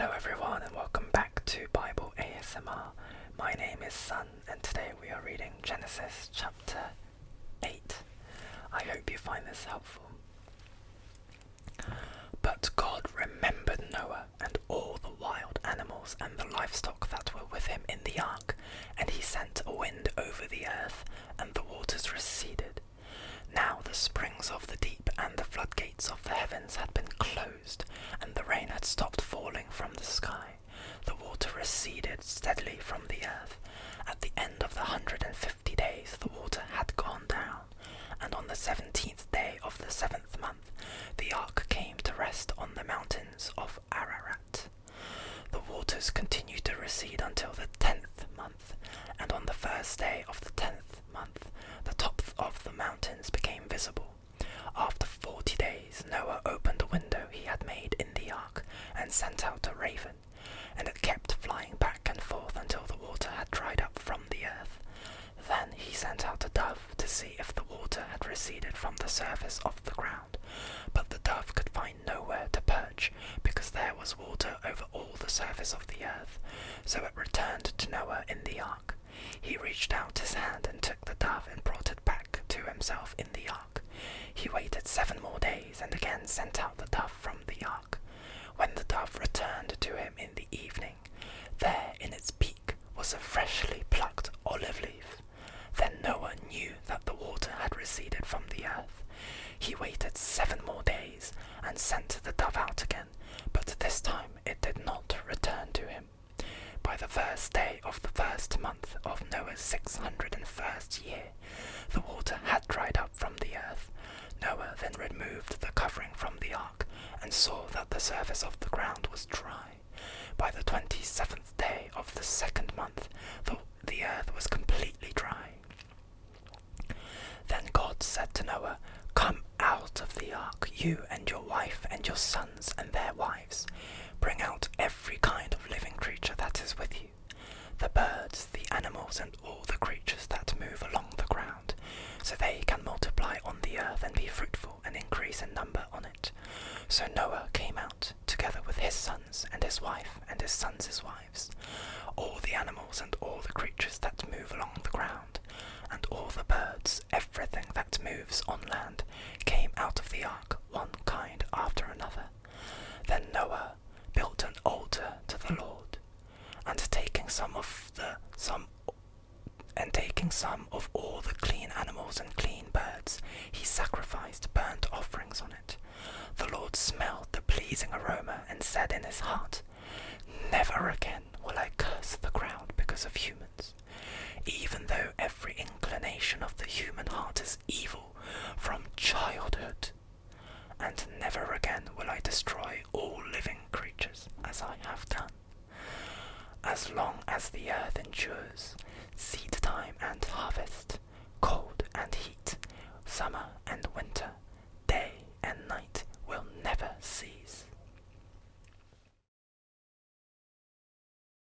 Hello everyone and welcome back to Bible ASMR. My name is Sun and today we are reading Genesis chapter 8. I hope you find this helpful. But God remembered Noah and all the wild animals and the livestock that were with him in the ark, and he sent a wind over the earth, and the waters receded. Now the springs of the deep and the floodgates of the heavens had been closed, and the rain had stopped falling from the sky. The water receded steadily from the earth. At the end of the 150 days the water had gone down, and on the 17th day of the 7th month the ark came to rest on the mountains of Ararat. The waters continued to recede until the 10th month, and on the first day of the 10th month the tops of the mountains became visible. After 40 days Noah opened a window he had made in the ark and sent out a raven, and it kept flying back and forth until the water had dried up from the earth. Then he sent out a dove to see if the water had receded from the surface of the ground, but the dove could find nowhere to perch because there was water over all the surface of the earth. So it returned to Noah in the ark. He reached out his hand and took the dove and brought it back to himself in the ark. He waited 7 more days and again sent out the dove from the ark. When the dove returned to him in the evening, there in its beak was a freshly plucked olive leaf. Then Noah knew that the water had receded from the earth. He waited 7 more days and sent the dove out again, but this time it did not return to him. By the first day of the first month of Noah's 601st year, the water had dried up from the earth. Noah then removed the covering from the ark and saw that the surface of the ground was dry. By the 27th day of the 2nd month, the earth was completely dry. Then God said to Noah, "Come out of the ark, you and your wife and your sons and their wives. Bring out every kind of living creature that is with you, the birds, the animals, and all the creatures that move along the ground, so they can multiply on the earth and be fruitful and increase in number on it." So Noah came out, together with his sons and his wife and his sons' wives. All the animals and all the creatures that move along the ground, and all the birds, everything that moves on land, came out of the ark, one kind after another. Then Noah built an altar to the Lord, and taking some of all the clean animals and clean birds, he sacrificed burnt offerings on it. The Lord smelled the pleasing aroma and said in his heart, "Never again will I curse the ground because of humans, even though every inclination of the human heart is evil from childhood. And never again will I destroy all living creatures as I have done. As long as the earth endures, seed time and harvest, cold and heat, summer and winter,